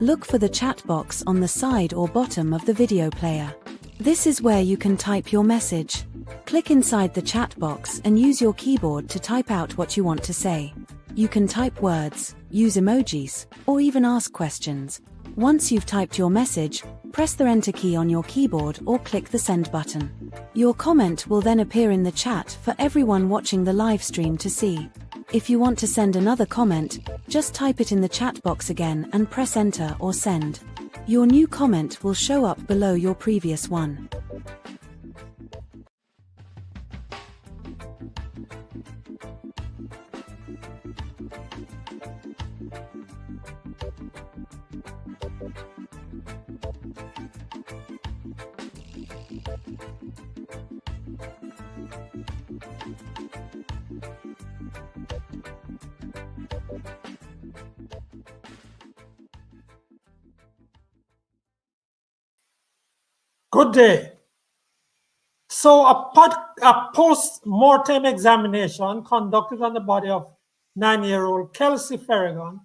Look for the chat box on the side or bottom of the video player. This is where you can type your message. Click inside the chat box and use your keyboard to type out what you want to say. You can type words, use emojis, or even ask questions. Once you've typed your message, press the Enter key on your keyboard or click the Send button. Your comment will then appear in the chat for everyone watching the live stream to see. If you want to send another comment, just type it in the chat box again and press Enter or Send. Your new comment will show up below your previous one. Good day. So a post-mortem examination conducted on the body of 9-year-old Kelsey Ferragon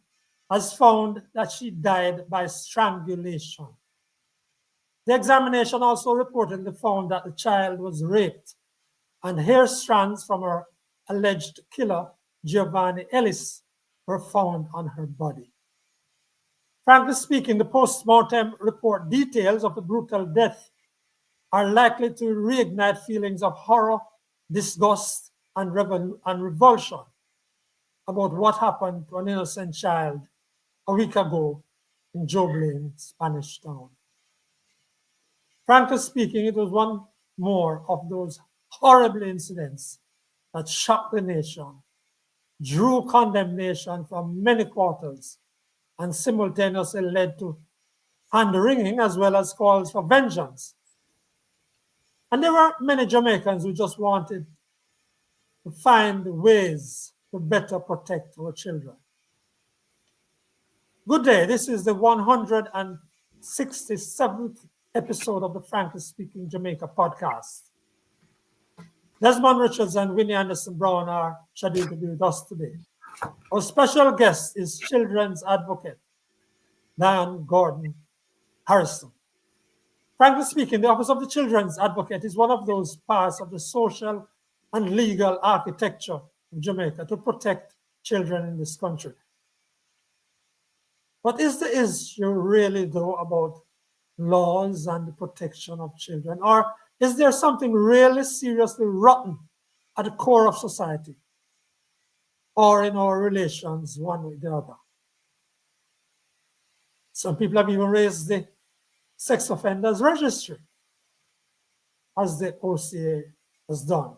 has found that she died by strangulation. The examination also reportedly found that the child was raped and hair strands from her alleged killer, Giovanni Ellis, were found on her body. Frankly speaking, the post-mortem report details of the brutal death are likely to reignite feelings of horror, disgust, and revulsion about what happened to an innocent child a week ago in Joe Blaine, Spanish Town. Frankly speaking, it was one more of those horrible incidents that shocked the nation, drew condemnation from many quarters, and simultaneously led to hand-wringing as well as calls for vengeance. And there were many Jamaicans who just wanted to find ways to better protect our children. Good day. This is the 167th episode of the Frankly Speaking Jamaica Podcast. Desmond Richards and Winnie Anderson-Brown are scheduled to be with us today. Our special guest is children's advocate, Diahann Gordon Harrison. Frankly speaking, the Office of the Children's Advocate is one of those parts of the social and legal architecture of Jamaica to protect children in this country. What is the issue really, though, about laws and the protection of children? Or is there something really seriously rotten at the core of society or in our relations one with the other? Some people have even raised the sex offenders registry, as the OCA has done.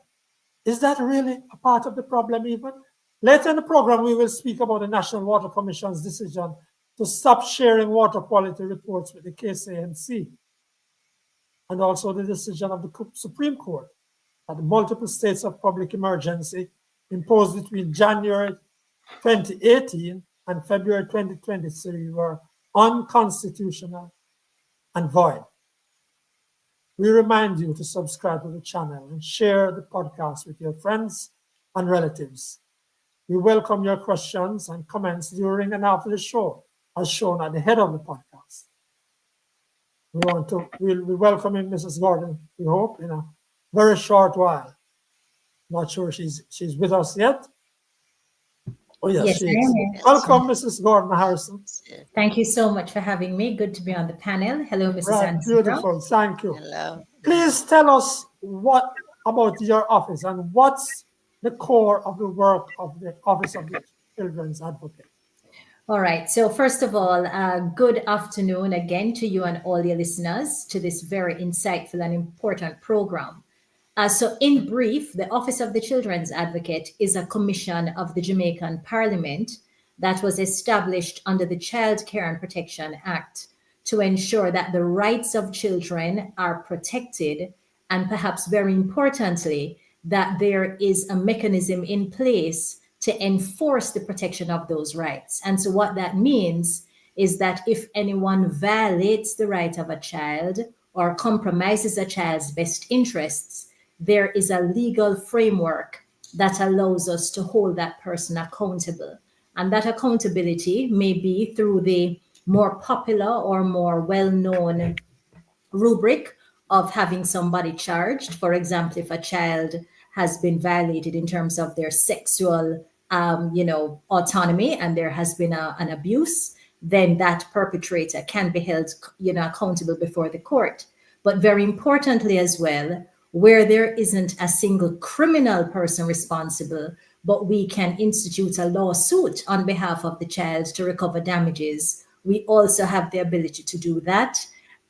Is that really a part of the problem even? Later in the program, we will speak about the National Water Commission's decision to stop sharing water quality reports with the KCMC, and also the decision of the Supreme Court that the multiple states of public emergency imposed between January 2018 and February 2023 were unconstitutional and void. We remind you to subscribe to the channel and share the podcast with your friends and relatives. We welcome your questions and comments during and after the show, as shown at the head of the podcast. We'll be welcoming Mrs. Gordon, we hope, in a very short while. Not sure she's with us yet. Oh, yes, she is. Welcome, Mrs. Gordon Harrison. Thank you so much for having me. Good to be on the panel. Hello, Mrs. Anderson. Beautiful. Thank you. Hello. Please tell us what about your office and what's the core of the work of the Office of the Children's Advocate. All right. So first of all, good afternoon again to you and all your listeners to this very insightful and important program. So in brief, the Office of the Children's Advocate is a commission of the Jamaican Parliament that was established under the Child Care and Protection Act to ensure that the rights of children are protected, and perhaps very importantly, that there is a mechanism in place to enforce the protection of those rights. And so what that means is that if anyone violates the right of a child or compromises a child's best interests, there is a legal framework that allows us to hold that person accountable. And that accountability may be through the more popular or more well-known rubric of having somebody charged. For example, if a child has been violated in terms of their sexual, autonomy, and there has been an abuse, then that perpetrator can be held, accountable before the court. But very importantly as well, where there isn't a single criminal person responsible, but we can institute a lawsuit on behalf of the child to recover damages, we also have the ability to do that.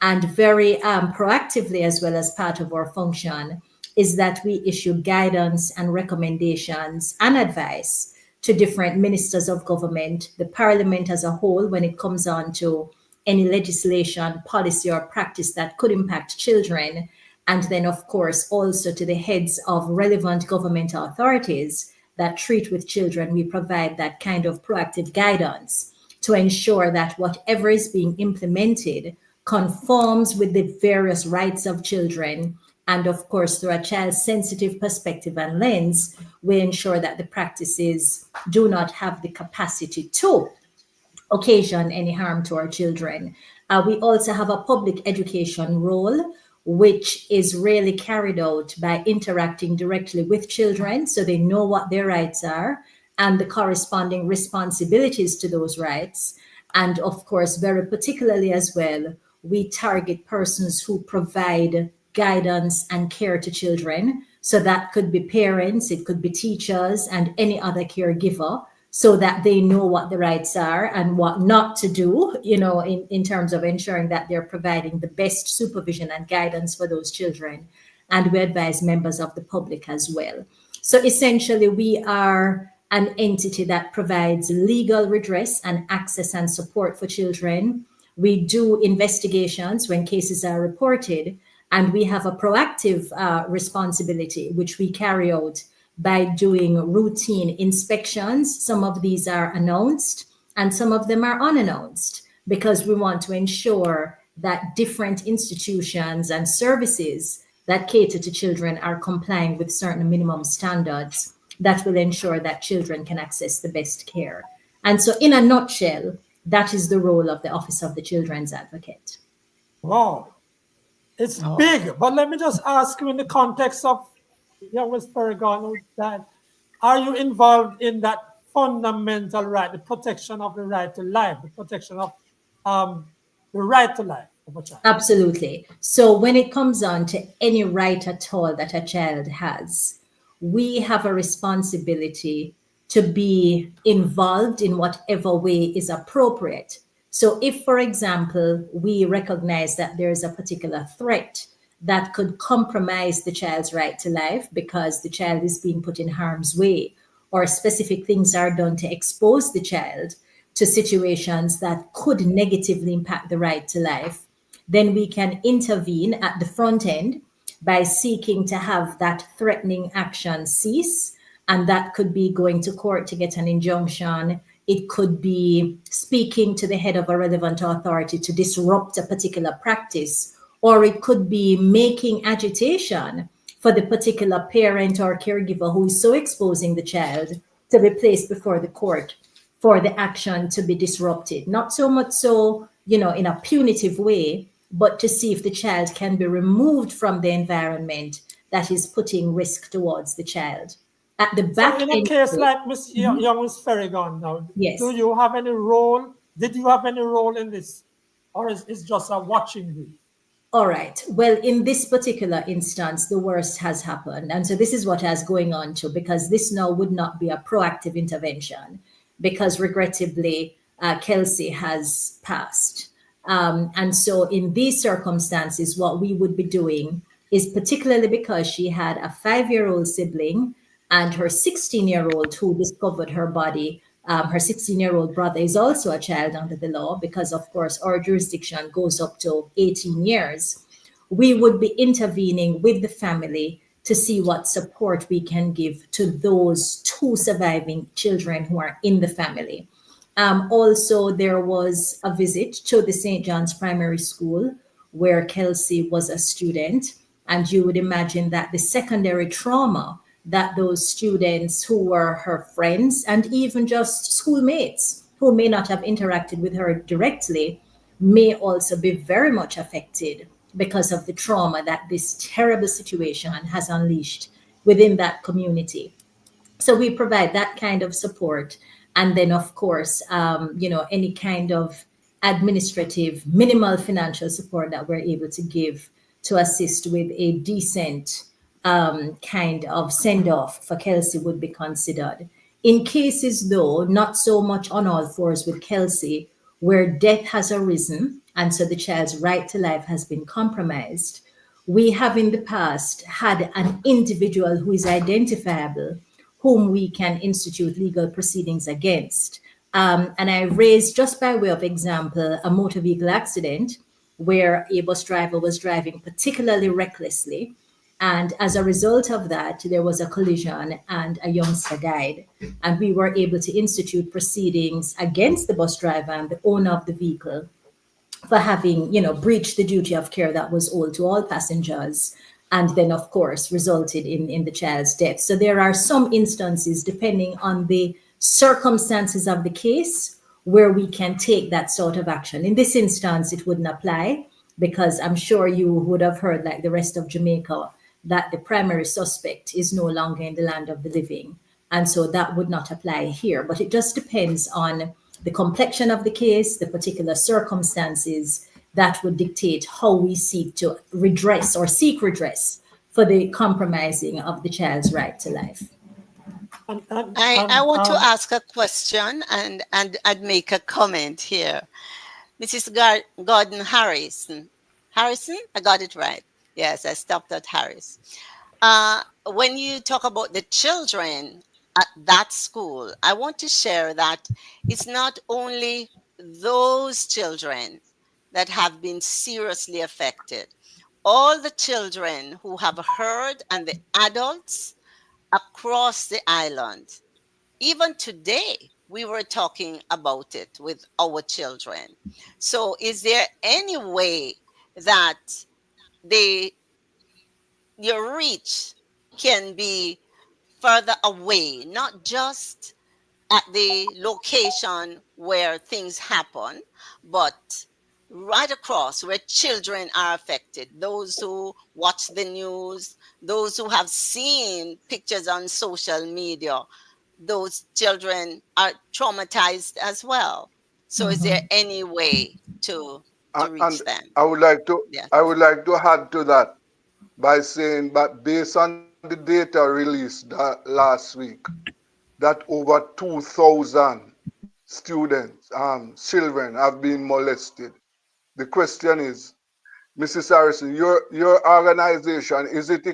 And very proactively, as well as part of our function, is that we issue guidance and recommendations and advice to different ministers of government, the parliament as a whole, when it comes on to any legislation, policy, or practice that could impact children. And then, of course, also to the heads of relevant governmental authorities that treat with children. We provide that kind of proactive guidance to ensure that whatever is being implemented conforms with the various rights of children. And of course, through a child-sensitive perspective and lens, we ensure that the practices do not have the capacity to occasion any harm to our children. We also have a public education role, which is really carried out by interacting directly with children so they know what their rights are and the corresponding responsibilities to those rights. And of course, very particularly as well, we target persons who provide guidance and care to children. So that could be parents, it could be teachers, and any other caregiver, so that they know what the rights are and what not to do, in terms of ensuring that they're providing the best supervision and guidance for those children. And we advise members of the public as well. So essentially, we are an entity that provides legal redress and access and support for children. We do investigations when cases are reported, and we have a proactive responsibility, which we carry out by doing routine inspections. Some of these are announced and some of them are unannounced, because we want to ensure that different institutions and services that cater to children are complying with certain minimum standards that will ensure that children can access the best care. And so in a nutshell, that is the role of the Office of the Children's Advocate. Wow, it's big. But let me just ask you, in the context of Miss Peregrine, that are you involved in that fundamental right, the protection of the right to life, the protection of the right to life of a child? Absolutely. So when it comes on to any right at all that a child has, we have a responsibility to be involved in whatever way is appropriate. So if, for example, we recognize that there is a particular threat that could compromise the child's right to life because the child is being put in harm's way, or specific things are done to expose the child to situations that could negatively impact the right to life, then we can intervene at the front end by seeking to have that threatening action cease. And that could be going to court to get an injunction. It could be speaking to the head of a relevant authority to disrupt a particular practice, or it could be making agitation for the particular parent or caregiver who is so exposing the child to be placed before the court for the action to be disrupted. Not so much so, in a punitive way, but to see if the child can be removed from the environment that is putting risk towards the child. At the back in a case like Miss Young's Ferrigan now, yes. Do you have any role? Did you have any role in this? Or is it just a watching brief? All right. Well, in this particular instance, the worst has happened. And so this is what is going on too, because this now would not be a proactive intervention, because regrettably, Kelsey has passed. And so in these circumstances, what we would be doing is, particularly because she had a 5-year-old sibling and her 16-year-old who discovered her body, her 16-year-old brother is also a child under the law, because of course our jurisdiction goes up to 18 years. We would be intervening with the family to see what support we can give to those 2 surviving children who are in the family. Also, there was a visit to the St. John's Primary School where Kelsey was a student. And you would imagine that the secondary trauma that those students who were her friends and even just schoolmates who may not have interacted with her directly may also be very much affected because of the trauma that this terrible situation has unleashed within that community. So we provide that kind of support, and then of course any kind of administrative minimal financial support that we're able to give to assist with a decent kind of send off for Kelsey would be considered. In cases though not so much on all fours with Kelsey, where death has arisen and so the child's right to life has been compromised, we have in the past had an individual who is identifiable whom we can institute legal proceedings against. And I raised, just by way of example, a motor vehicle accident where a bus driver was driving particularly recklessly. And as a result of that, there was a collision and a youngster died. And we were able to institute proceedings against the bus driver and the owner of the vehicle for having, breached the duty of care that was owed to all passengers, and then, of course, resulted in the child's death. So there are some instances, depending on the circumstances of the case, where we can take that sort of action. In this instance, it wouldn't apply because I'm sure you would have heard, like the rest of Jamaica, that the primary suspect is no longer in the land of the living. And so that would not apply here. But it just depends on the complexion of the case, the particular circumstances that would dictate how we seek to redress or seek redress for the compromising of the child's right to life. I want to ask a question and I'd make a comment here. Mrs. Gordon Harrison. Harrison? I got it right. Yes, I stopped at Harris. When you talk about the children at that school, I want to share that it's not only those children that have been seriously affected. All the children who have heard and the adults across the island. Even today, we were talking about it with our children. So is there any way that your reach can be further away, not just at the location where things happen, but right across where children are affected, those who watch the news, those who have seen pictures on social media, those children are traumatized as well. So is there any way to reach them? I would like to add to that by saying that based on the data released last week, that over 2,000 students, children have been molested. The question is, Mrs. Harrison, your organization, is it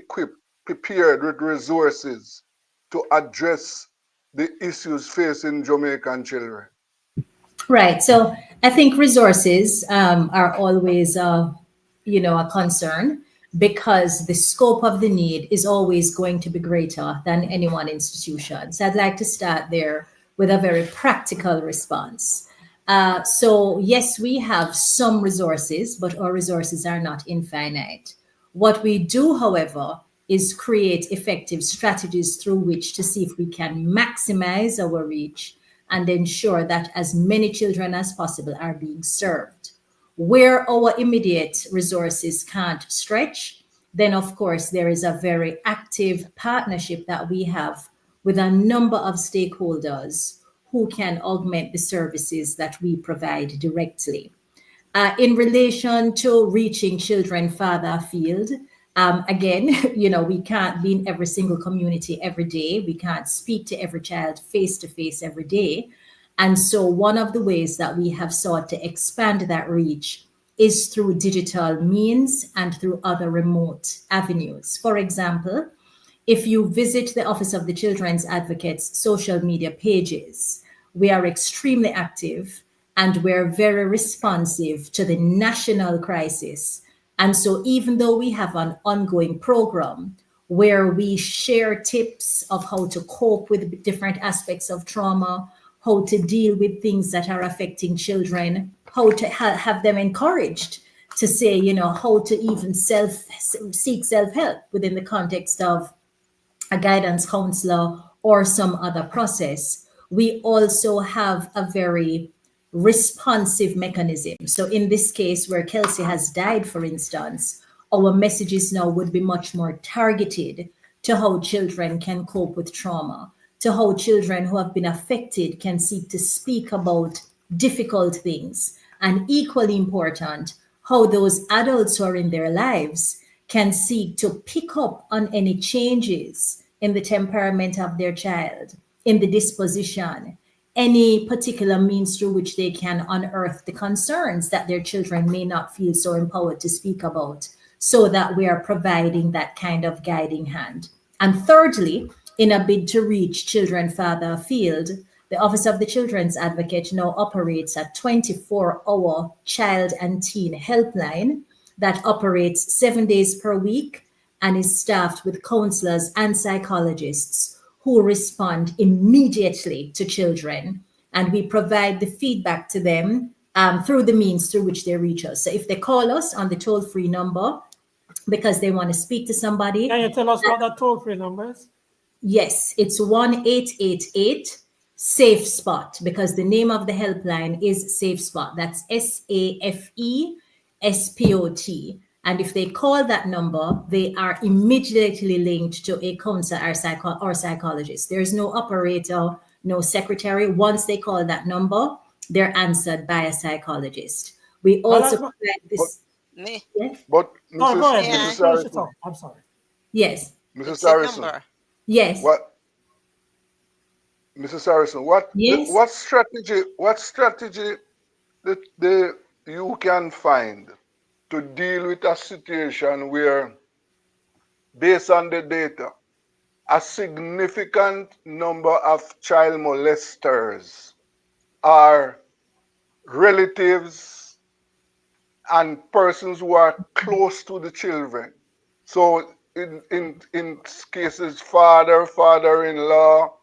prepared with resources to address the issues facing Jamaican children? Right. So I think resources are always, a concern, because the scope of the need is always going to be greater than any one institution. So I'd like to start there with a very practical response. So yes, we have some resources, but our resources are not infinite. What we do, however, is create effective strategies through which to see if we can maximize our reach and ensure that as many children as possible are being served. Where our immediate resources can't stretch, then of course there is a very active partnership that we have with a number of stakeholders who can augment the services that we provide directly. In relation to reaching children farther afield, again, we can't be in every single community every day. We can't speak to every child face to face every day. And so one of the ways that we have sought to expand that reach is through digital means and through other remote avenues. For example, if you visit the Office of the Children's Advocate's social media pages, we are extremely active and we're very responsive to the national crisis. And so even though we have an ongoing program where we share tips of how to cope with different aspects of trauma, how to deal with things that are affecting children, how to have them encouraged to say, how to even seek self-help within the context of a guidance counselor or some other process. we also have a very responsive mechanism. So in this case, where Kelsey has died, for instance, our messages now would be much more targeted to how children can cope with trauma, to how children who have been affected can seek to speak about difficult things, and equally important, how those adults who are in their lives can seek to pick up on any changes in the temperament of their child, in the disposition, any particular means through which they can unearth the concerns that their children may not feel so empowered to speak about, so that we are providing that kind of guiding hand. And thirdly, in a bid to reach children farther afield, the Office of the Children's Advocate now operates a 24-hour child and teen helpline that operates 7 days per week and is staffed with counselors and psychologists who respond immediately to children. And we provide the feedback to them through the means through which they reach us. So if they call us on the toll-free number because they want to speak to somebody. Can you tell us what that toll-free number is? Yes, it's 1-888 SAFE-SPOT, because the name of the helpline is SAFE-SPOT. That's SAFESPOT. And if they call that number, they are immediately linked to a counselor or psychologist. There is no operator, no secretary. Once they call that number, they're answered by a psychologist. We also provide this. But No, go ahead. Mrs. Harrison, I'm sorry. Yes. Mrs. Harrison. Yes. What, Mrs. Harrison? Yes. What strategy that you can find to deal with a situation where, based on the data, a significant number of child molesters are relatives and persons who are close to the children? So in cases, father-in-law,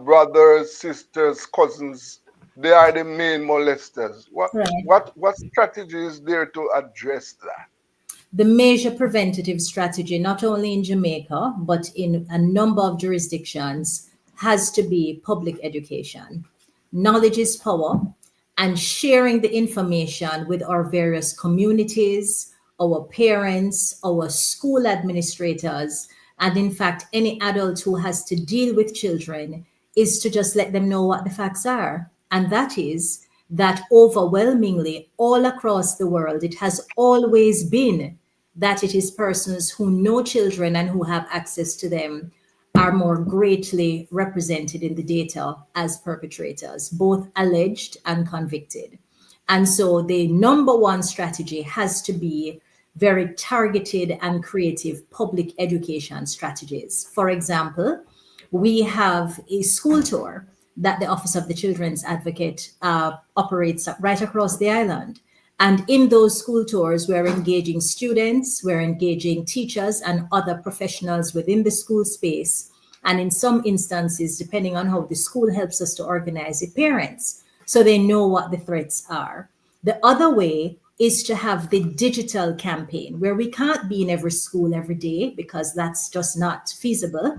brothers, sisters, cousins, they are the main molesters. What strategy is there to address that? The major preventative strategy, not only in Jamaica, but in a number of jurisdictions, has to be public education. Knowledge is power, and sharing the information with our various communities, our parents, our school administrators, and in fact, any adult who has to deal with children, is to just let them know what the facts are. And that is that overwhelmingly all across the world, it has always been that it is persons who know children and who have access to them are more greatly represented in the data as perpetrators, both alleged and convicted. And so the number one strategy has to be very targeted and creative public education strategies. For example, we have a school tour that the Office of the Children's Advocate operates right across the island. And in those school tours, we're engaging students, we're engaging teachers and other professionals within the school space. And in some instances, depending on how the school helps us to organize it, parents, so they know what the threats are. The other way is to have the digital campaign, where we can't be in every school every day because that's just not feasible,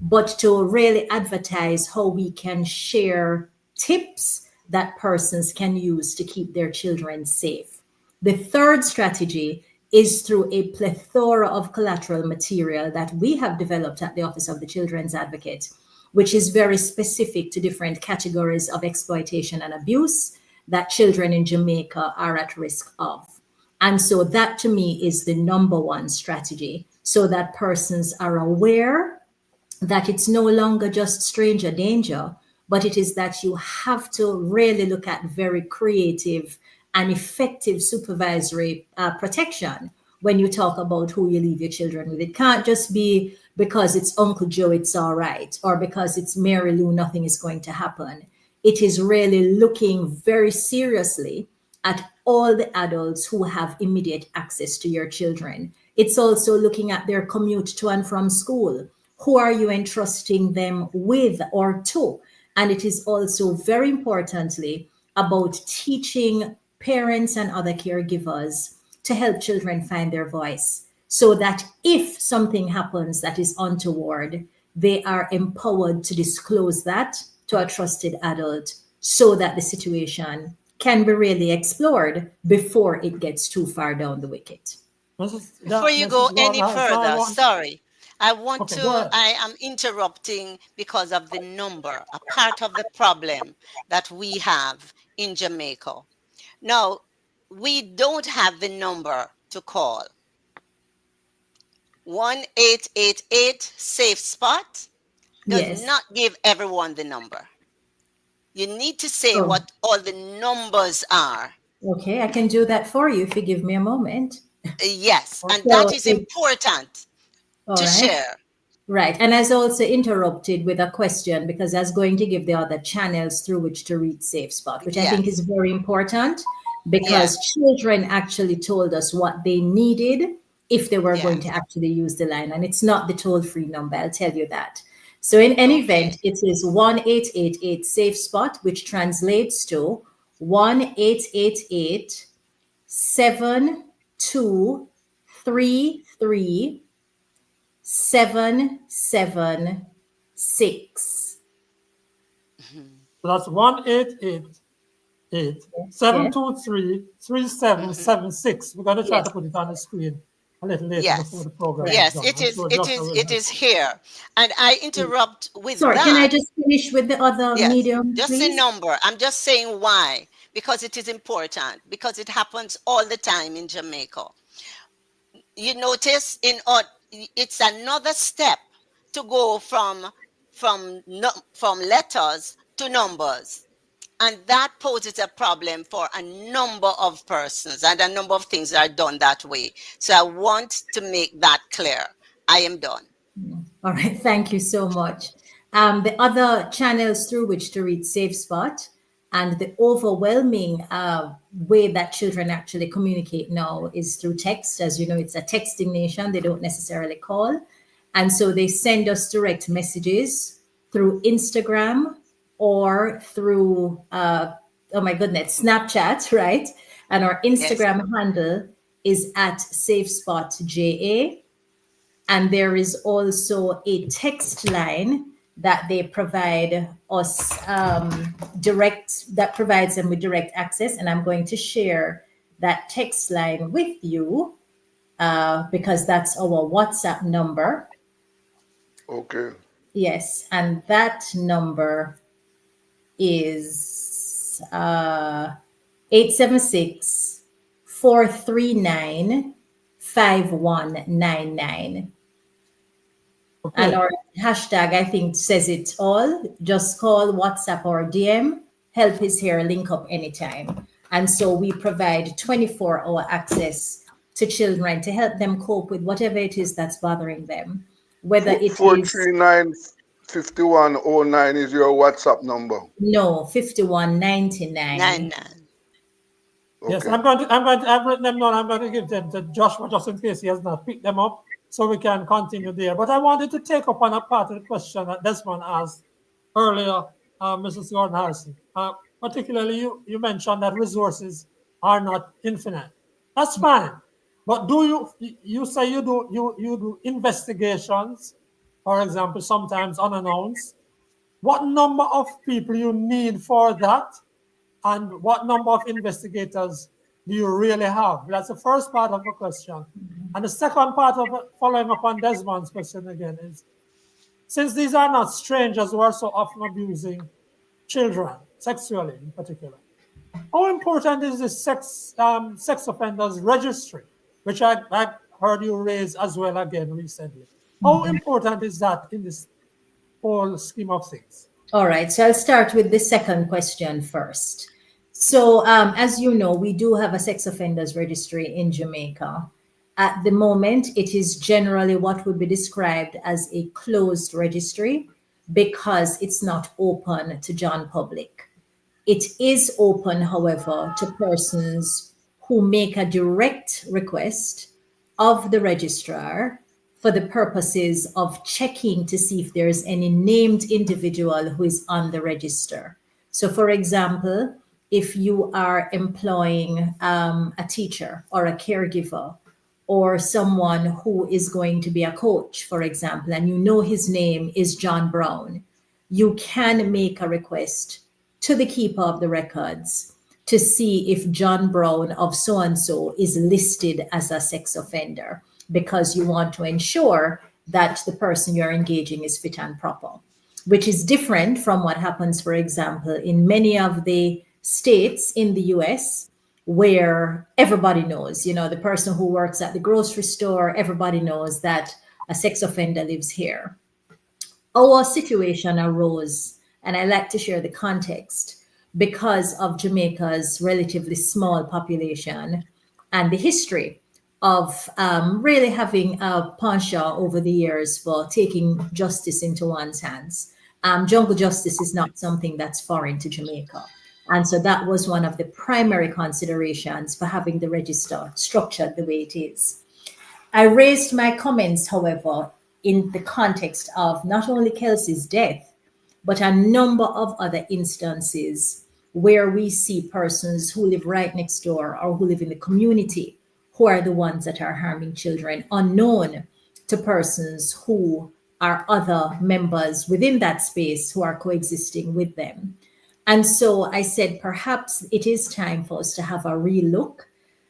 but to really advertise how we can share tips that persons can use to keep their children safe. The third strategy is through a plethora of collateral material that we have developed at the Office of the Children's Advocate, which is very specific to different categories of exploitation and abuse that children in Jamaica are at risk of. And so that to me is the number one strategy, so that persons are aware that it's no longer just stranger danger, but it is that you have to really look at very creative and effective supervisory protection when you talk about who you leave your children with. It can't just be because it's Uncle Joe, it's all right, or because it's Mary Lou, nothing is going to happen. It is really looking very seriously at all the adults who have immediate access to your children. It's also looking at their commute to and from school. Who are you entrusting them with or to? And it is also very importantly about teaching parents and other caregivers to help children find their voice, so that if something happens that is untoward, they are empowered to disclose that to a trusted adult so that the situation can be really explored before it gets too far down the wicket. Before you go any further, sorry, I am interrupting because of the number, a part of the problem that we have in Jamaica. Now, we don't have the number to call. 1-888 safe spot does not give everyone the number. You need to say what all the numbers are. Okay, I can do that for you if you give me a moment. Yes, and that is important to share. Right, and I was also interrupted with a question because I was going to give the other channels through which to reach Safe Spot, which I think is very important because children actually told us what they needed if they were going to actually use the line. And it's not the toll-free number, I'll tell you that. So in any event, it is 1-888 Safe Spot, which translates to 1-888 7233 776. So that's 1-888 723 3776. We're going to try to put it on the screen a little later before the program. Yes, it is here. And I interrupt with that. Can I just finish with the other medium, just please? a number. I'm just saying why. Because it is important. Because it happens all the time in Jamaica. You notice it's another step to go from letters to numbers. And that poses a problem for a number of persons, and a number of things are done that way. So I want to make that clear. I am done. All right, thank you so much. The other channels through which to reach Safe Spot and the overwhelming way that children actually communicate now is through text. As you know, it's a texting nation. They don't necessarily call. And so they send us direct messages through Instagram or through, Snapchat, right? And our Instagram handle is at SafeSpotJA. And there is also a text line that they provide us that provides them with direct access. And I'm going to share that text line with you because that's our WhatsApp number. Okay. Yes, and that number is 876-439-5199. Okay. And our hashtag, I think, says it all. Just call, WhatsApp, or DM. Help is here. Link up anytime. And so we provide 24-hour access to children to help them cope with whatever it is that's bothering them. Whether it 439-5109 is your WhatsApp number. No, 5199. Okay. Yes, I've written them down. I'm going to give them to Joshua just in case he has not picked them up, so we can continue there. But I wanted to take up on a part of the question that Desmond asked earlier, Mrs. Gordon Harrison. Particularly, you mentioned that resources are not infinite. That's fine. But you say you do investigations, for example, sometimes unannounced. What number of people you need for that? And what number of investigators do you really have? That's the first part of the question. And the second part of it, following up on Desmond's question again, is since these are not strangers who are so often abusing children, sexually in particular, how important is the sex offenders registry, which I've heard you raise as well again recently? How important is that in this whole scheme of things? All right, so I'll start with the second question first. So as you know, we do have a sex offenders registry in Jamaica. At the moment, it is generally what would be described as a closed registry because it's not open to John public. It is open, however, to persons who make a direct request of the registrar for the purposes of checking to see if there's any named individual who is on the register. So for example, if you are employing a teacher or a caregiver or someone who is going to be a coach, for example, and you know his name is John Brown, you can make a request to the keeper of the records to see if John Brown of so-and-so is listed as a sex offender, because you want to ensure that the person you're engaging is fit and proper, which is different from what happens, for example, in many of the states in the US, where everybody knows, the person who works at the grocery store, everybody knows that a sex offender lives here. Our situation arose, and I like to share the context, because of Jamaica's relatively small population and the history of really having a penchant over the years for taking justice into one's hands. Jungle justice is not something that's foreign to Jamaica. And so that was one of the primary considerations for having the register structured the way it is. I raised my comments, however, in the context of not only Kelsey's death, but a number of other instances where we see persons who live right next door or who live in the community who are the ones that are harming children, unknown to persons who are other members within that space who are coexisting with them. And so I said, perhaps it is time for us to have a relook,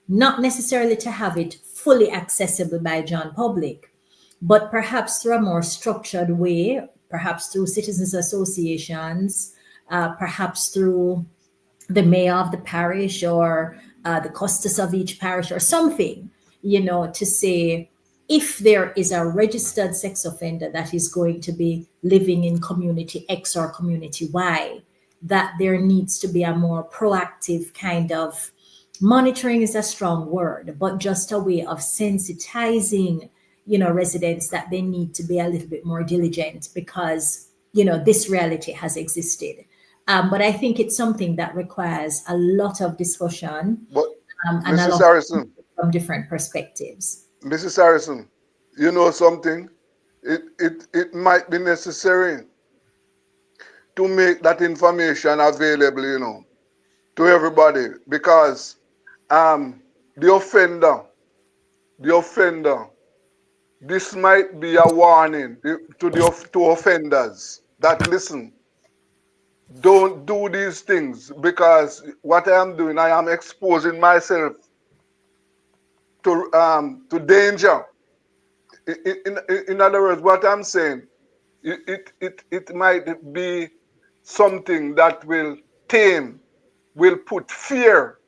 not necessarily to have it fully accessible by John Public, but perhaps through a more structured way, perhaps through citizens associations, perhaps through the mayor of the parish or the custos of each parish or something, to say, if there is a registered sex offender that is going to be living in community X or community Y, that there needs to be a more proactive kind of monitoring is a strong word, but just a way of sensitizing, residents that they need to be a little bit more diligent because, this reality has existed. But I think it's something that requires a lot of discussion and Mrs. a lot Harrison, from different perspectives. Mrs. Harrison, you know something? It might be necessary to make that information available, to everybody, because the offender, this might be a warning to offenders that, listen, don't do these things, because what I am doing, I am exposing myself to danger. In other words, what I'm saying, it might be something that will put fear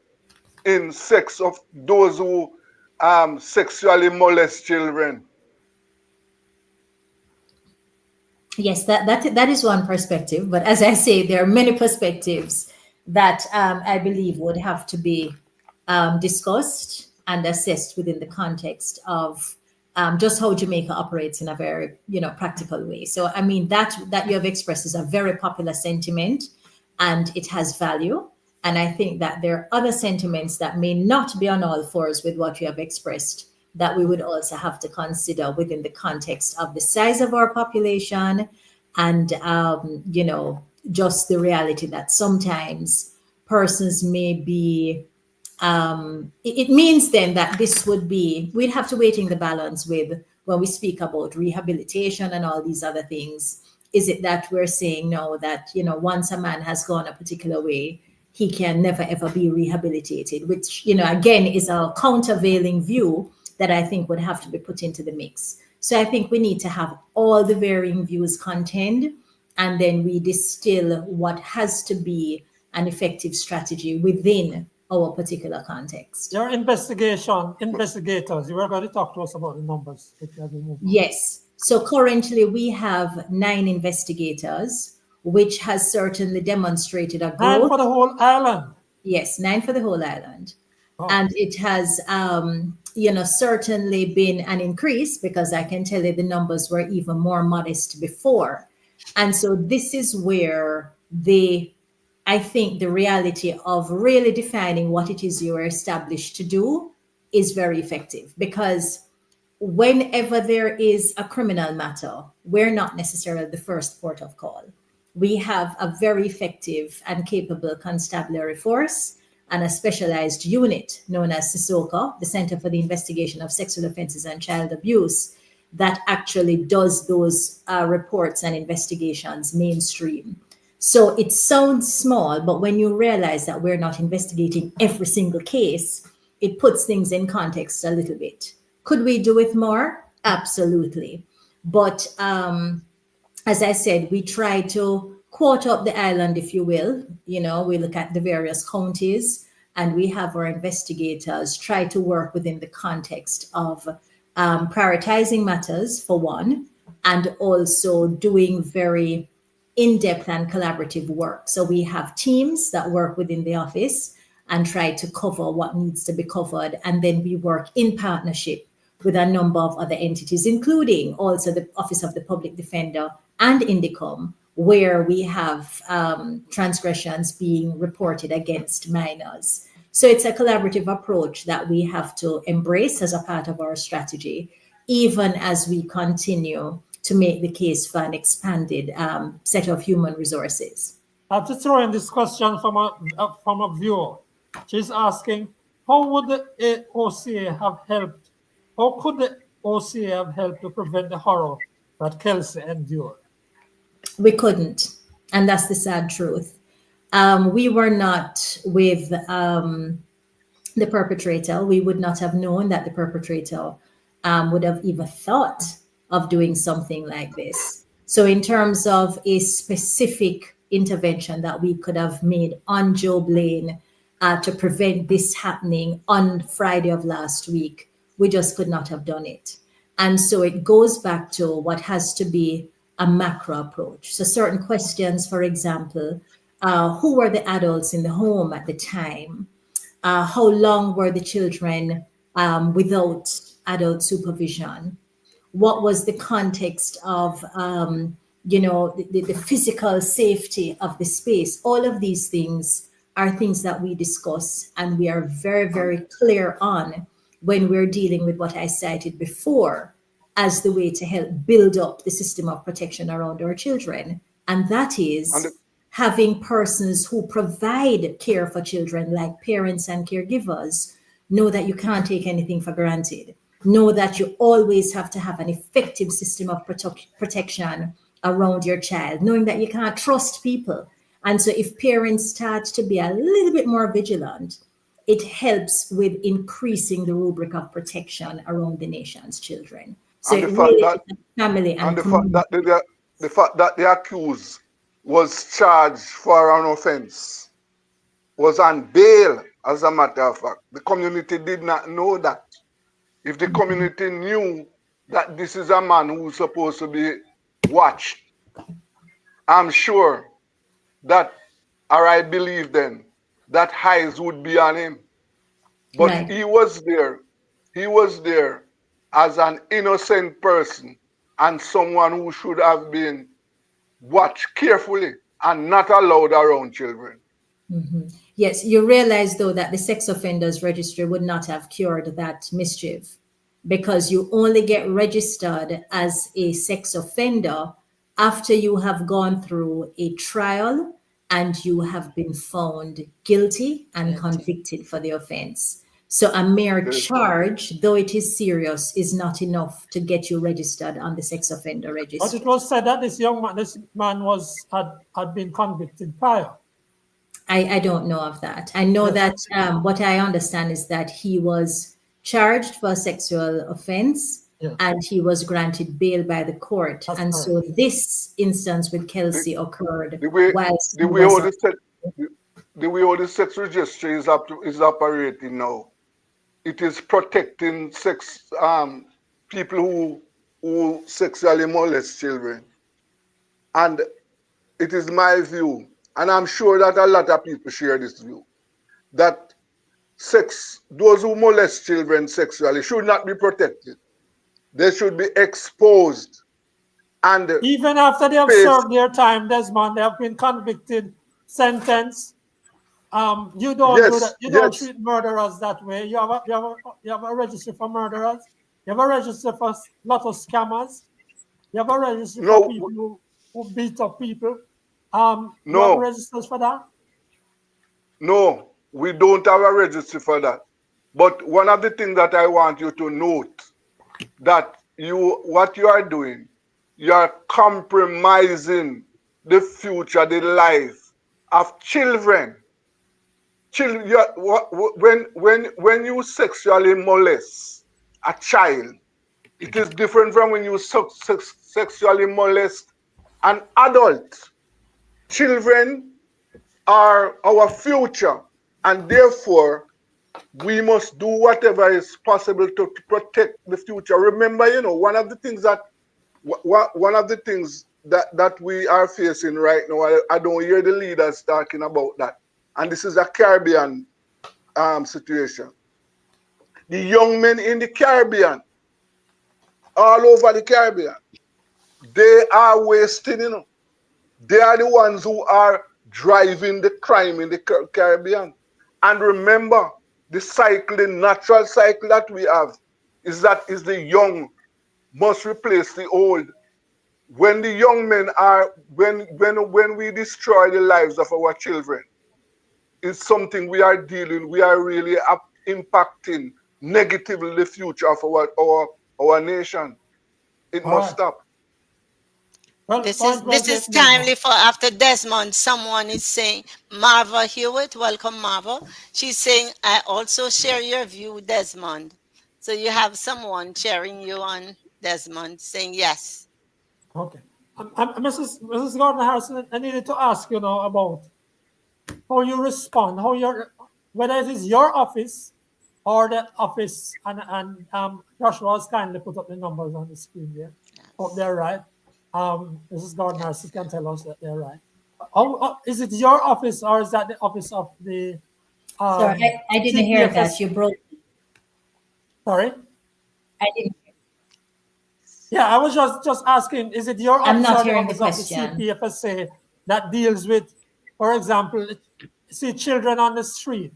in sex of those who sexually molest children. Yes, that is one perspective. But as I say, there are many perspectives that I believe would have to be discussed and assessed within the context of just how Jamaica operates in a very, practical way. So, I mean, that you have expressed is a very popular sentiment and it has value. And I think that there are other sentiments that may not be on all fours with what you have expressed that we would also have to consider within the context of the size of our population and, just the reality that sometimes persons may be, it means then that this would be, we'd have to weigh in the balance with when we speak about rehabilitation and all these other things. Is it that we're saying no, that, once a man has gone a particular way, he can never ever be rehabilitated, which, again, is a countervailing view that I think would have to be put into the mix. So I think we need to have all the varying views contend, and then we distill what has to be an effective strategy within our particular context. Your investigators, you were going to talk to us about the numbers. Yes. So currently we have 9 investigators, which has certainly demonstrated a growth. 9 for the whole island. Yes, 9 for the whole island. Oh. And it has, certainly been an increase, because I can tell you the numbers were even more modest before. And so this is where I think the reality of really defining what it is you are established to do is very effective, because whenever there is a criminal matter, we're not necessarily the first port of call. We have a very effective and capable constabulary force and a specialized unit known as CISOCA, the Center for the Investigation of Sexual Offenses and Child Abuse, that actually does those reports and investigations mainstream. So it sounds small, but when you realize that we're not investigating every single case, it puts things in context a little bit. Could we do it more? Absolutely. But as I said, we try to quote up the island, if you will. You know, we look at the various counties and we have our investigators try to work within the context of prioritizing matters, for one, and also doing very in-depth and collaborative work. So we have teams that work within the office and try to cover what needs to be covered. And then we work in partnership with a number of other entities, including also the Office of the Public Defender and Indicom, where we have transgressions being reported against minors. So it's a collaborative approach that we have to embrace as a part of our strategy, even as we continue to make the case for an expanded set of human resources. I have to throw in this question from a viewer. She's asking, how would the OCA have helped? How could the OCA have helped to prevent the horror that Kelsey endured? We couldn't, and that's the sad truth. We were not with the perpetrator. We would not have known that the perpetrator would have even thought of doing something like this. So in terms of a specific intervention that we could have made on Job Lane to prevent this happening on Friday of last week, we just could not have done it. And so it goes back to what has to be a macro approach. So certain questions, for example, who were the adults in the home at the time? How long were the children without adult supervision? What was the context of, the physical safety of the space? All of these things are things that we discuss and we are very, very clear on when we're dealing with what I cited before as the way to help build up the system of protection around our children. And that is having persons who provide care for children, like parents and caregivers, know that you can't take anything for granted. Know that you always have to have an effective system of protection around your child, knowing that you can't trust people. And so if parents start to be a little bit more vigilant, it helps with increasing the rubric of protection around the nation's children. So and it really is family and the fact that the accused was charged for an offense, was on bail, as a matter of fact. The community did not know that. If the community knew that this is a man who's supposed to be watched, I'm sure that, or I believe then, that eyes would be on him. But Right. he was there as an innocent person and someone who should have been watched carefully and not allowed around children. Mm-hmm. Yes, you realize though that the sex offenders registry would not have cured that mischief, because you only get registered as a sex offender after you have gone through a trial and you have been found guilty and convicted for the offense. So a mere charge, though it is serious, is not enough to get you registered on the sex offender registry. But it was said that this man had been convicted prior. I don't know of that. I know that what I understand is that he was charged for a sexual offense and he was granted bail by the court. That's correct. So this instance with Kelsey occurred the way all the sex registry is operating now, it is protecting sex people who sexually molest children. And it is my view, and I'm sure that a lot of people share this view, that those who molest children sexually should not be protected. They should be exposed. And even after they have served their time, Desmond, they have been convicted, sentenced. You don't do that. You don't treat murderers that way. You have a register for murderers. You have a register for a lot of scammers. You have a register for people who beat up people. You have registers for that? No, we don't have a registry for that. But one of the things that I want you to note, that what you are doing, you are compromising the future, the life of children. Children, when you sexually molest a child, it is different from when you sexually molest an adult. Children are our future, and therefore we must do whatever is possible to protect the future. Remember, one of the things that we are facing right now, I don't hear the leaders talking about that, and this is a Caribbean situation. The young men in the Caribbean, all over the Caribbean, they are wasting, They are the ones who are driving the crime in the Caribbean. And remember, the natural cycle that we have is the young must replace the old. When the young men when we destroy the lives of our children, it's something we are really impacting negatively the future of our nation. It must stop. Well, this is timely for after Desmond. Someone is saying, Marva Hewitt, welcome Marva. She's saying, I also share your view, Desmond. So you have someone cheering you on, Desmond, saying yes. Okay. Mrs. Gordon Harrison, I needed to ask about how you respond, whether it is your office or the office, and Joshua has kindly put up the numbers on the screen there. Yes. Hope they're right. Mrs. Gordon Harrison can tell us that they're right. Is it your office or is that the office of the? Sorry, I didn't hear that. You broke. Sorry. I didn't. Yeah, I was just asking. Is it your office I'm not or the hearing office the of the question. CPFSA that deals with, for example, see children on the street?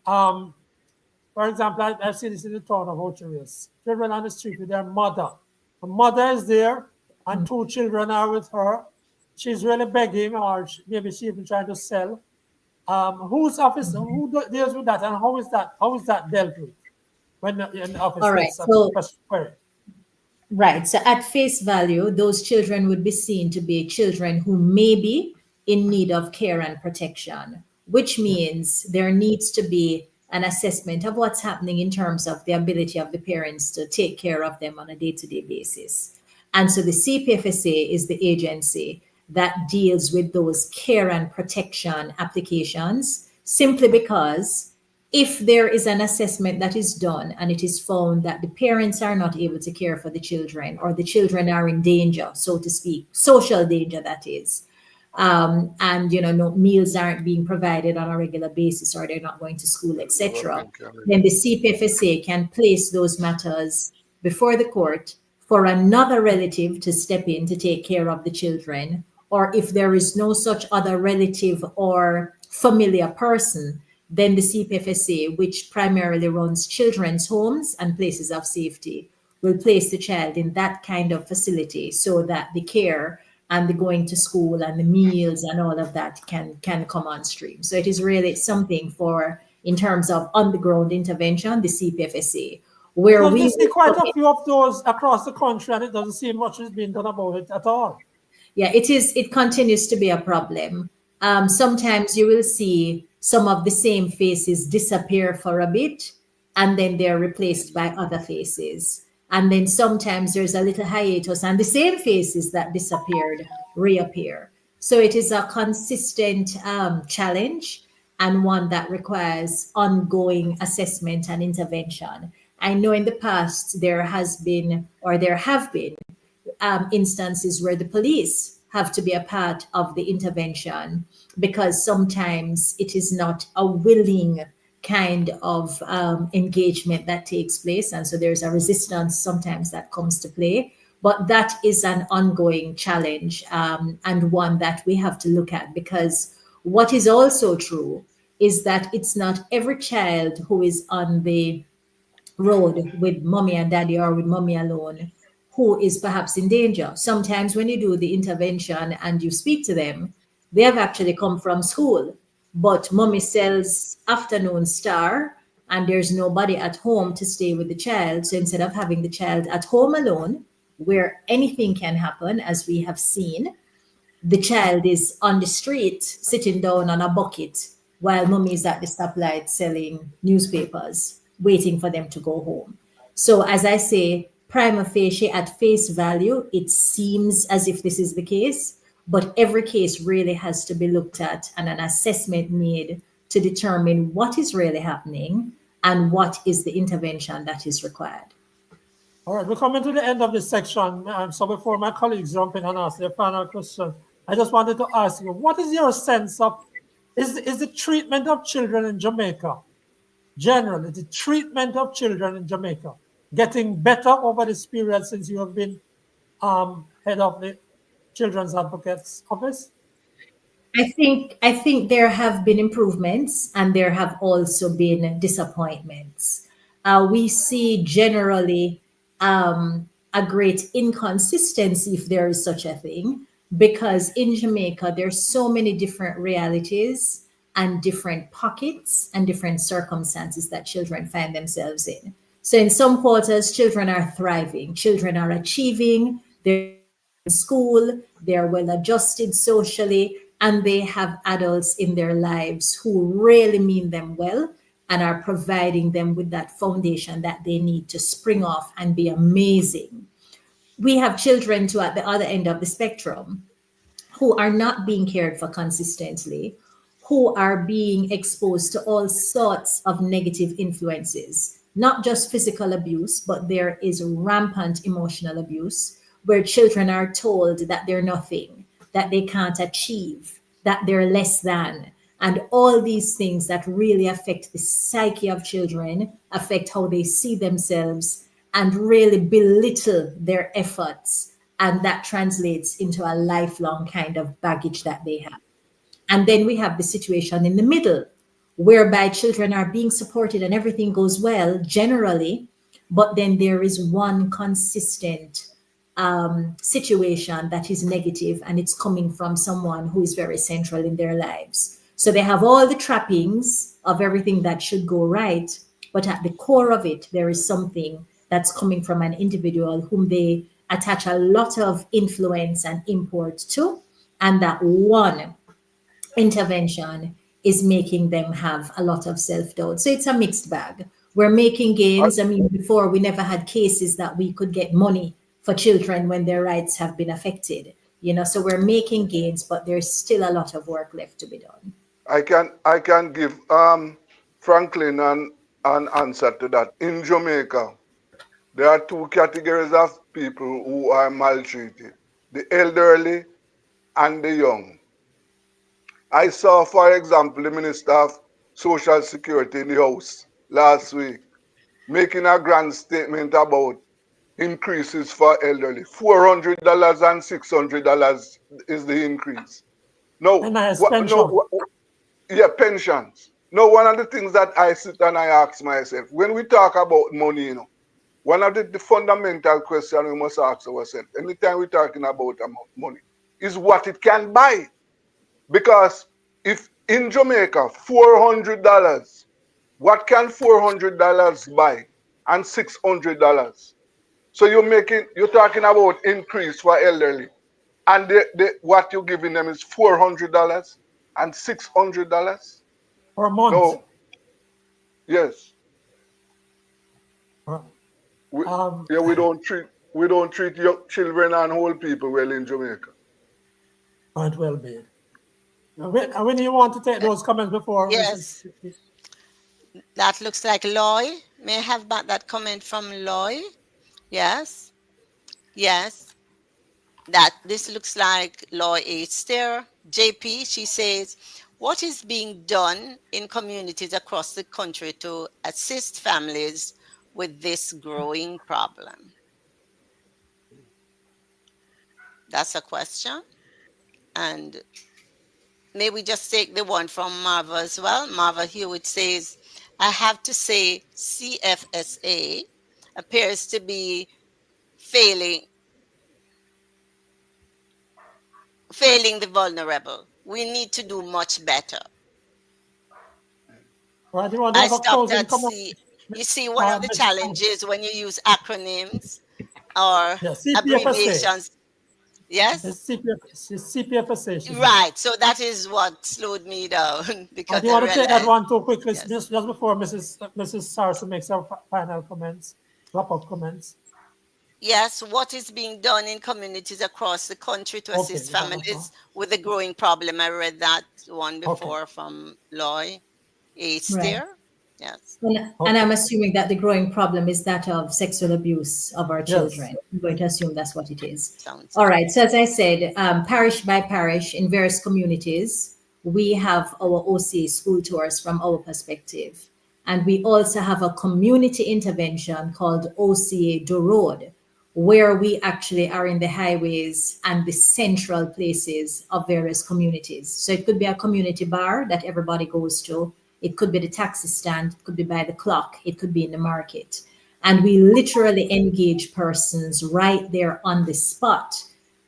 For example, I've seen this in the town of Ocho-Rios. Children on the street with their mother. The mother is there, and two children are with her. She's really begging, or maybe she's even trying to sell. Whose office? Who deals with that, and how is that dealt with when in the office? All right. Right. So at face value, those children would be seen to be children who may be in need of care and protection, which means there needs to be an assessment of what's happening in terms of the ability of the parents to take care of them on a day-to-day basis. And so the CPFSA is the agency that deals with those care and protection applications, simply because if there is an assessment that is done and it is found that the parents are not able to care for the children, or the children are in danger, so to speak, social danger that is, and no meals aren't being provided on a regular basis, or they're not going to school, etc., then the CPFSA can place those matters before the court for another relative to step in to take care of the children, or if there is no such other relative or familiar person, then the CPFSA, which primarily runs children's homes and places of safety, will place the child in that kind of facility so that the care and the going to school and the meals and all of that can come on stream. So it is really something for, in terms of on-the-ground intervention, the CPFSA. Where we see quite a few of those across the country, and it doesn't seem much is being done about it at all. Yeah, it continues to be a problem. Sometimes you will see some of the same faces disappear for a bit, and then they're replaced by other faces. And then sometimes there's a little hiatus, and the same faces that disappeared reappear. So it is a consistent challenge, and one that requires ongoing assessment and intervention. I know in the past there have been instances where the police have to be a part of the intervention, because sometimes it is not a willing kind of engagement that takes place. And so there's a resistance sometimes that comes to play. But that is an ongoing challenge, and one that we have to look at, because what is also true is that it's not every child who is on the road with mommy and daddy, or with mommy alone, who is perhaps in danger. Sometimes when you do the intervention and you speak to them, they have actually come from school, but mommy sells afternoon star and there's nobody at home to stay with the child. So instead of having the child at home alone, where anything can happen, as we have seen, the child is on the street sitting down on a bucket while mommy is at the stoplight selling newspapers, waiting for them to go home. So, as I say, prima facie, at face value, it seems as if this is the case, but every case really has to be looked at and an assessment made to determine what is really happening and what is the intervention that is required. All right, we're coming to the end of this section. So before my colleagues jump in and ask their final question, I just wanted to ask you, what is your sense of, is the treatment of children in Jamaica, generally, the treatment of children in Jamaica, getting better over this period since you have been head of the Children's Advocates Office? I think there have been improvements and there have also been disappointments. We see generally a great inconsistency, if there is such a thing, because in Jamaica there's so many different realities and different pockets and different circumstances that children find themselves in. So in some quarters, children are thriving, children are achieving, they're in school, they're well adjusted socially, and they have adults in their lives who really mean them well and are providing them with that foundation that they need to spring off and be amazing. We have children too at the other end of the spectrum who are not being cared for consistently, who are being exposed to all sorts of negative influences, not just physical abuse, but there is rampant emotional abuse where children are told that they're nothing, that they can't achieve, that they're less than. And all these things that really affect the psyche of children, affect how they see themselves, and really belittle their efforts. And that translates into a lifelong kind of baggage that they have. And then we have the situation in the middle, whereby children are being supported and everything goes well generally, but then there is one consistent situation that is negative, and it's coming from someone who is very central in their lives. So they have all the trappings of everything that should go right, but at the core of it, there is something that's coming from an individual whom they attach a lot of influence and import to, and that one intervention is making them have a lot of self-doubt. So it's a mixed bag. We're making gains. I mean, before we never had cases that we could get money for children when their rights have been affected. So we're making gains, but there's still a lot of work left to be done. I can give Franklin an answer to that. In Jamaica, there are two categories of people who are maltreated: the elderly and the young. I saw, for example, the Minister of Social Security in the House last week making a grand statement about increases for elderly. $400 and $600 is the increase. No, pensions. No, one of the things that I sit and I ask myself, when we talk about money, one of the fundamental questions we must ask ourselves, anytime we're talking about money, is what it can buy. Because if in Jamaica, $400, what can $400 buy? And $600. So you're talking about increase for elderly. And what you're giving them is $400 and $600 per month. No. Yes. We don't treat young children and old people well in Jamaica. Might well be. When you want to take those comments before? Yes. That looks like Loy. May I have back that comment from Loy? Yes. Yes. This looks like Loy H. there. JP, she says, what is being done in communities across the country to assist families with this growing problem? That's a question. And may we just take the one from Marva as well? Marva Hewitt says, I have to say CFSA appears to be failing the vulnerable. We need to do much better. Right? You want to I have a stopped closing at comment? C. You see, one of the Mrs. challenges when you use acronyms or Yeah, CPFSA. abbreviations. Yes? It's CPFSA, she said. Right. So that is what slowed me down Do because you I want to take that realized, one too quickly, yes. just before Mrs. Sarson makes her final comments, wrap-up comments? Yes, what is being done in communities across the country to Okay, assist you have that one. families with the growing problem? I read that one Okay, before from Loy A. Right. Steer. Yes. And okay, I'm assuming that the growing problem is that of sexual abuse of our yes, children. I'm going to assume that's what it is. Sounds All good. right. So as I said, parish by parish in various communities, we have our OCA school tours from our perspective. And we also have a community intervention called OCA Do Road, where we actually are in the highways and the central places of various communities. So it could be a community bar that everybody goes to. It could be the taxi stand, it could be by the clock, it could be in the market. And we literally engage persons right there on the spot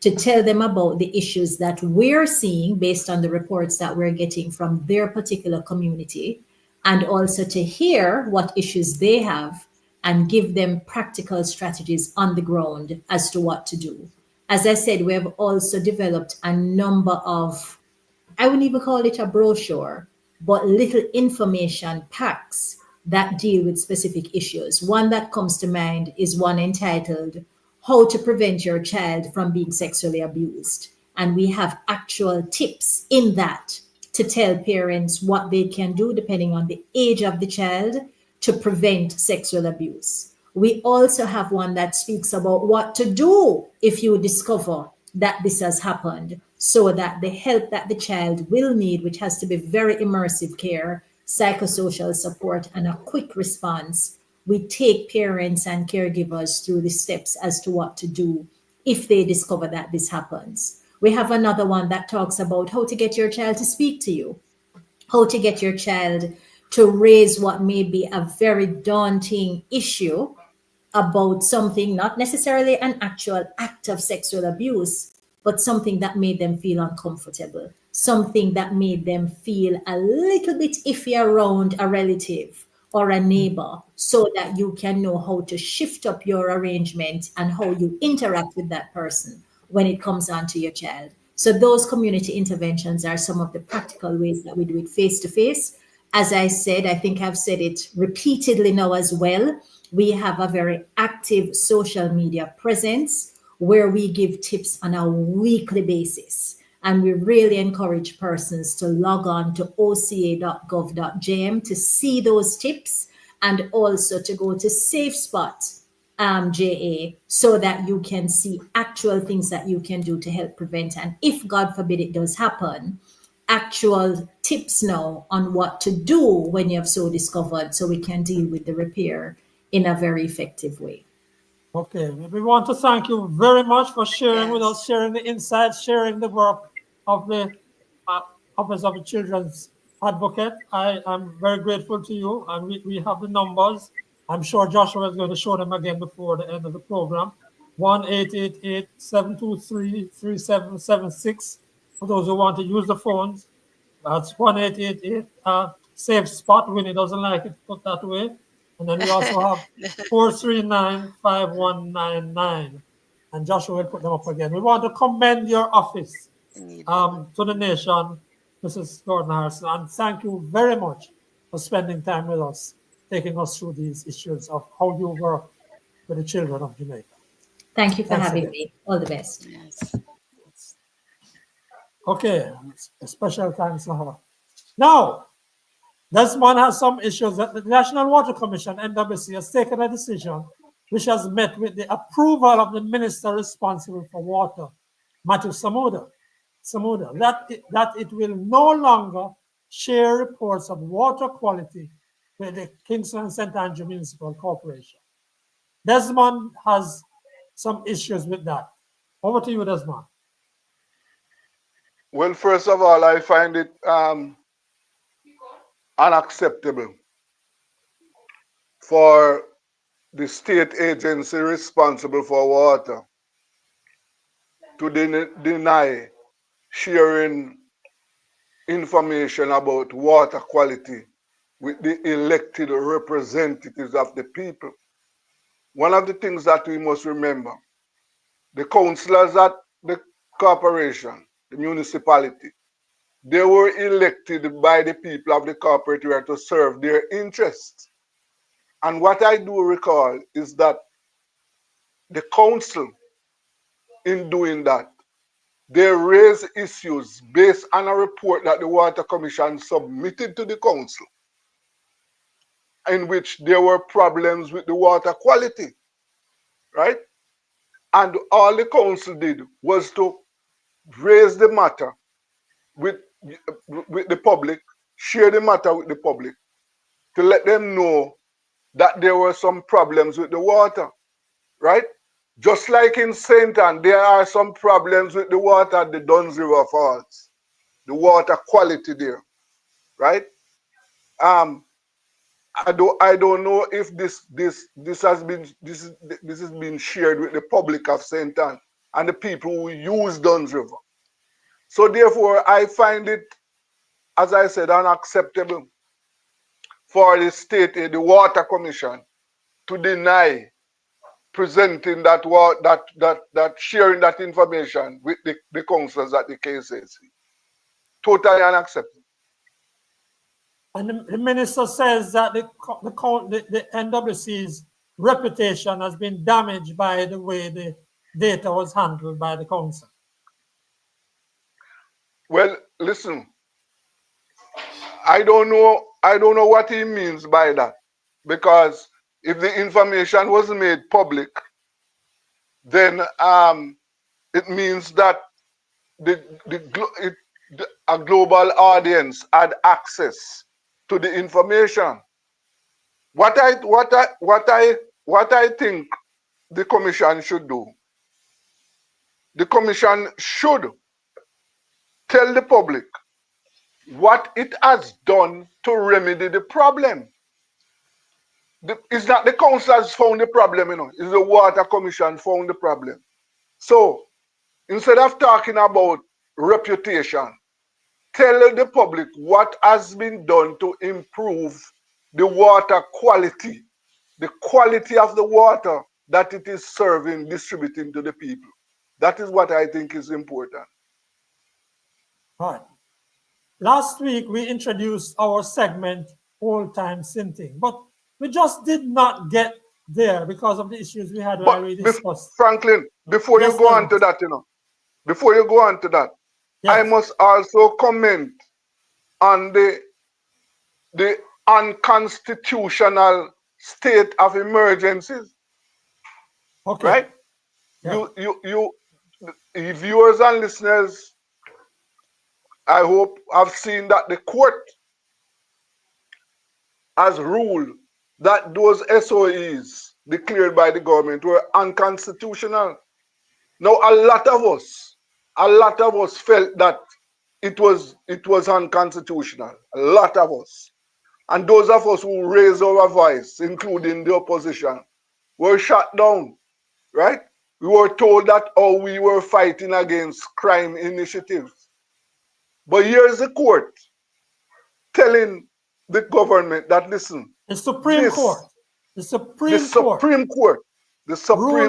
to tell them about the issues that we're seeing based on the reports that we're getting from their particular community, and also to hear what issues they have and give them practical strategies on the ground as to what to do. As I said, we have also developed a number of, I wouldn't even call it a brochure, but little information packs that deal with specific issues. One that comes to mind is one entitled How to Prevent Your Child from Being Sexually Abused. And we have actual tips in that to tell parents what they can do depending on the age of the child to prevent sexual abuse. We also have one that speaks about what to do if you discover that this has happened, so that the help that the child will need, which has to be very immersive care, psychosocial support, and a quick response, we take parents and caregivers through the steps as to what to do if they discover that this happens. We have another one that talks about how to get your child to speak to you, how to get your child to raise what may be a very daunting issue about something, not necessarily an actual act of sexual abuse, but something that made them feel uncomfortable, something that made them feel a little bit iffy around a relative or a neighbor, so that you can know how to shift up your arrangement and how you interact with that person when it comes on to your child. So those community interventions are some of the practical ways that we do it face to face. As I said, I think I've said it repeatedly now as well, we have a very active social media presence where we give tips on a weekly basis. And we really encourage persons to log on to oca.gov.jm to see those tips, and also to go to SafeSpot JA, so that you can see actual things that you can do to help prevent. And if God forbid it does happen, actual tips now on what to do when you have so discovered, so we can deal with the repair in a very effective way. Okay, we want to thank you very much for sharing with us, Yes. sharing the insights, sharing the work of the Office of the Children's Advocate. I am very grateful to you, and we have the numbers. I'm sure Joshua is going to show them again before the end of the program. 1-888-723-3776 for those who want to use the phones. That's 1-888 Safe Spot. Winnie doesn't like it put that way. And then we also have 439-5199. And Joshua will put them up again. We want to commend your office to the nation, Mrs. Gordon Harrison, and thank you very much for spending time with us, taking us through these issues of how you work with the children of Jamaica. Thank you for Thanks having again. me. All the best. Yes. Okay, a special thanks to her. Now, Desmond has some issues that the National Water Commission, NWC, has taken a decision which has met with the approval of the minister responsible for water, Matthew Samuda, that it will no longer share reports of water quality with the Kingston and St. Andrew Municipal Corporation. Desmond has some issues with that. Over to you, Desmond. Well, first of all, I find it unacceptable for the state agency responsible for water to deny sharing information about water quality with the elected representatives of the people. One of the things that we must remember, the councillors at the corporation, the municipality, they were elected by the people of the corporate area to serve their interests. And what I do recall is that the council, in doing that, they raised issues based on a report that the Water Commission submitted to the council, in which there were problems with the water quality, right? And all the council did was to raise the matter with the public, share the matter with the public, to let them know that there were some problems with the water, right? Just like in St. Anne, there are some problems with the water at the Duns River Falls, the water quality there, right? I don't know if this has been shared with the public of St. Anne and the people who use Duns River. So therefore, I find it, as I said, unacceptable for the state, the Water Commission, to deny presenting that sharing that information with the councillors at the KCC. Totally unacceptable. And the minister says that the NWC's reputation has been damaged by the way the data was handled by the council. Well, listen, I don't know what he means by that, because if the information was made public, then it means that a global audience had access to the information. What I think the commission should do, the commission should tell the public what it has done to remedy the problem. It's not the council has found the problem, it's the Water Commission found the problem. So instead of talking about reputation, tell the public what has been done to improve the water quality, the quality of the water that it is serving, distributing to the people. That is what I think is important. All right. Last week, we introduced our segment, Old Time Sinting, but we just did not get there because of the issues we had already discussed. Franklin, before you go on to that, yes, I must also comment on the unconstitutional state of emergencies. Okay. Right? Yeah. You viewers and listeners, I hope have seen that the court has ruled that those SOEs declared by the government were unconstitutional. Now, a lot of us felt that it was unconstitutional. A lot of us. And those of us who raised our voice, including the opposition, were shut down, right? We were told that we were fighting against crime initiatives. But here's the court telling the government that, listen, the Supreme Court ruled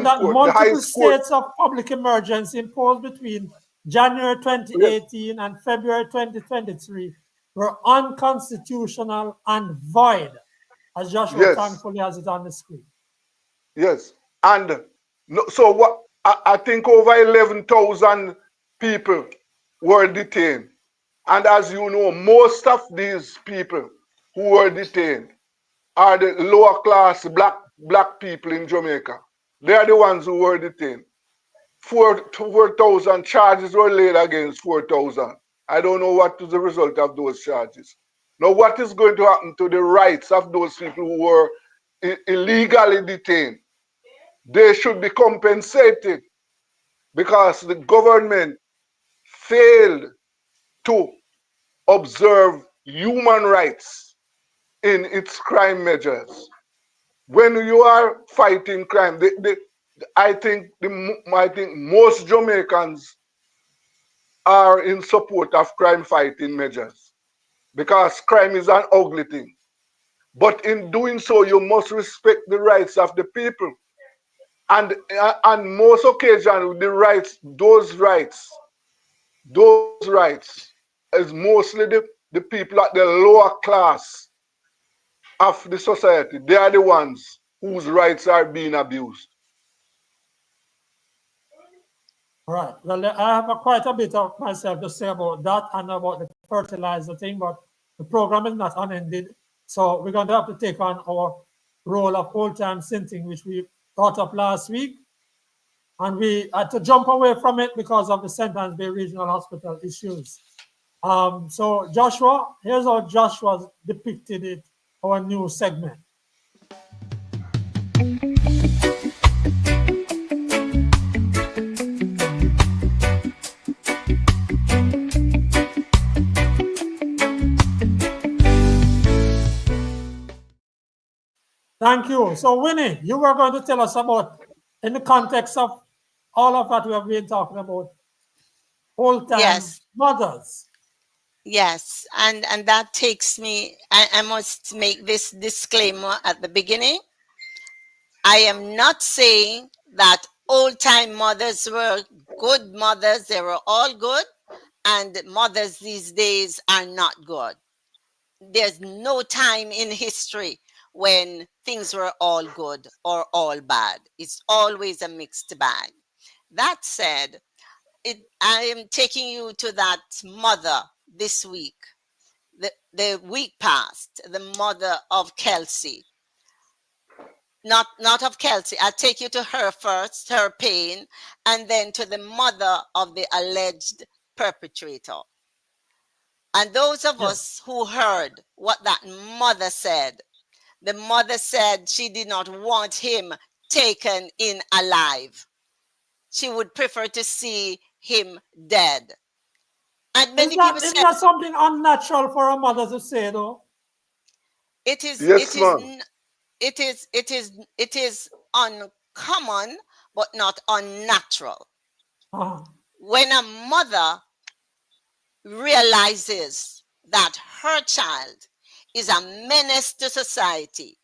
that multiple states of public emergency imposed between January 2018 and February 2023 were unconstitutional and void, as Joshua thankfully has it on the screen. Yes, and so what? I think over 11,000 people were detained, and as you know, most of these people who were detained are the lower class black people in Jamaica. They are the ones who were detained. 4,000 charges were laid against 4,000. I don't know what is the result of those charges. Now, what is going to happen to the rights of those people who were illegally detained? They should be compensated because the government failed to observe human rights in its crime measures. When you are fighting crime, I think most Jamaicans are in support of crime fighting measures, because crime is an ugly thing. But in doing so, you must respect the rights of the people. And on most occasions, those rights is mostly the people at the lower class of the society. They are the ones whose rights are being abused. All right. Well, I have quite a bit of myself to say about that and about the fertilizer thing, but the program is not unended. So we're going to have to take on our role of old-time synthing, which we thought up last week. And we had to jump away from it because of the St. Anne's Bay Regional Hospital issues. So Joshua, here's how Joshua's depicted it, our new segment. Thank you. So Winnie, you were going to tell us about, in the context of all of that we have been talking about, old-time mothers. Yes, and that takes me, I must make this disclaimer at the beginning. I am not saying that old-time mothers were good mothers. They were all good, and mothers these days are not good. There's no time in history when things were all good or all bad. It's always a mixed bag. That said, I am taking you to that mother this week, the week past, the mother of Kelsey. Not of Kelsey. I'll take you to her first, her pain, and then to the mother of the alleged perpetrator. And those of us who heard what that mother said, the mother said she did not want him taken in alive. She would prefer to see him dead. And many people said, isn't that something unnatural for a mother to say, though? It is. Yes, It is uncommon, but not unnatural. When a mother realizes that her child is a menace to society,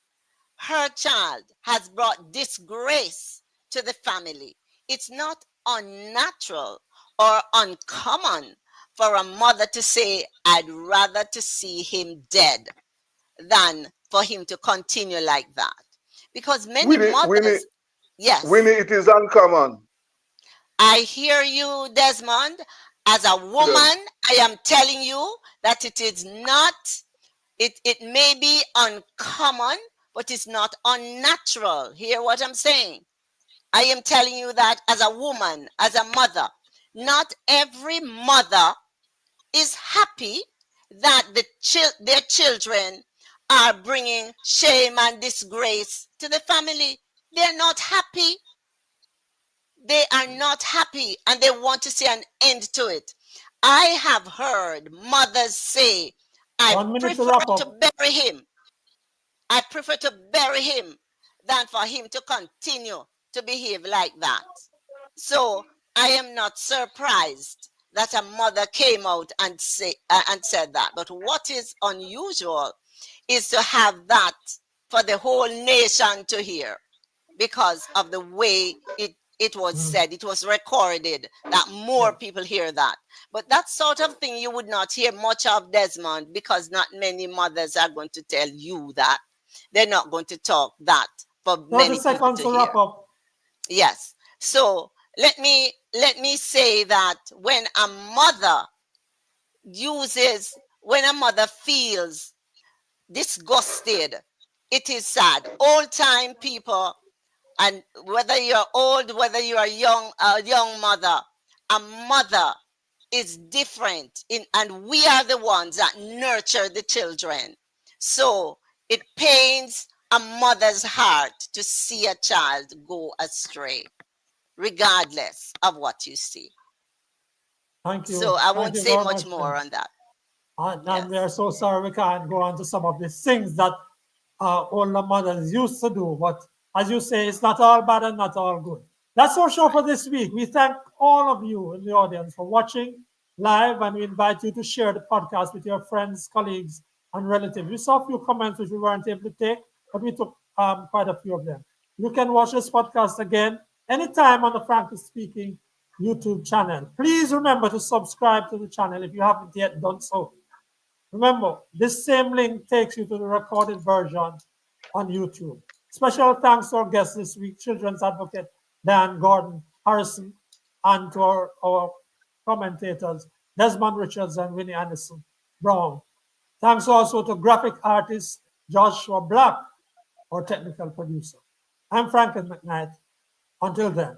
her child has brought disgrace to the family, it's not unnatural or uncommon for a mother to say, I'd rather to see him dead than for him to continue like that. Because many mothers... Yes. Winnie, it is uncommon. I hear you, Desmond. As a woman, I am telling you that it is not, it may be uncommon, but it's not unnatural. Hear what I'm saying? I am telling you that as a woman, as a mother. Not every mother is happy that their children are bringing shame and disgrace to the family. They're not happy. They are not happy, and they want to see an end to it. I have heard mothers say, I prefer to bury him. I prefer to bury him than for him to continue to behave like that. So I am not surprised that a mother came out and said that. But what is unusual is to have that for the whole nation to hear, because of the way it was said, it was recorded, that more people hear that. But that sort of thing you would not hear much of, Desmond, because not many mothers are going to tell you that. They're not going to talk that for many people to hear. Yes. So let me say that when a mother feels disgusted, it is sad. Old-time people, and whether you're old, whether you are young, a young mother, a mother is different and we are the ones that nurture the children. So it pains a mother's heart to see a child go astray, regardless of what you see. Thank you. So I won't say much more on that. And we are so sorry we can't go on to some of these things that older mothers used to do. But as you say, it's not all bad and not all good. That's our show for this week. We thank all of you in the audience for watching live, and we invite you to share the podcast with your friends, colleagues, and relatives. We saw a few comments which we weren't able to take, but we took quite a few of them. You can watch this podcast again anytime on the Frankly Speaking YouTube channel. Please remember to subscribe to the channel if you haven't yet done so. Remember, this same link takes you to the recorded version on YouTube. Special thanks to our guest this week, children's advocate Diahann Gordon Harrison, and to our commentators, Desmond Richards and Winnie Anderson Brown. Thanks also to graphic artist Joshua Black, our technical producer. I'm Franklin McKnight. Until then.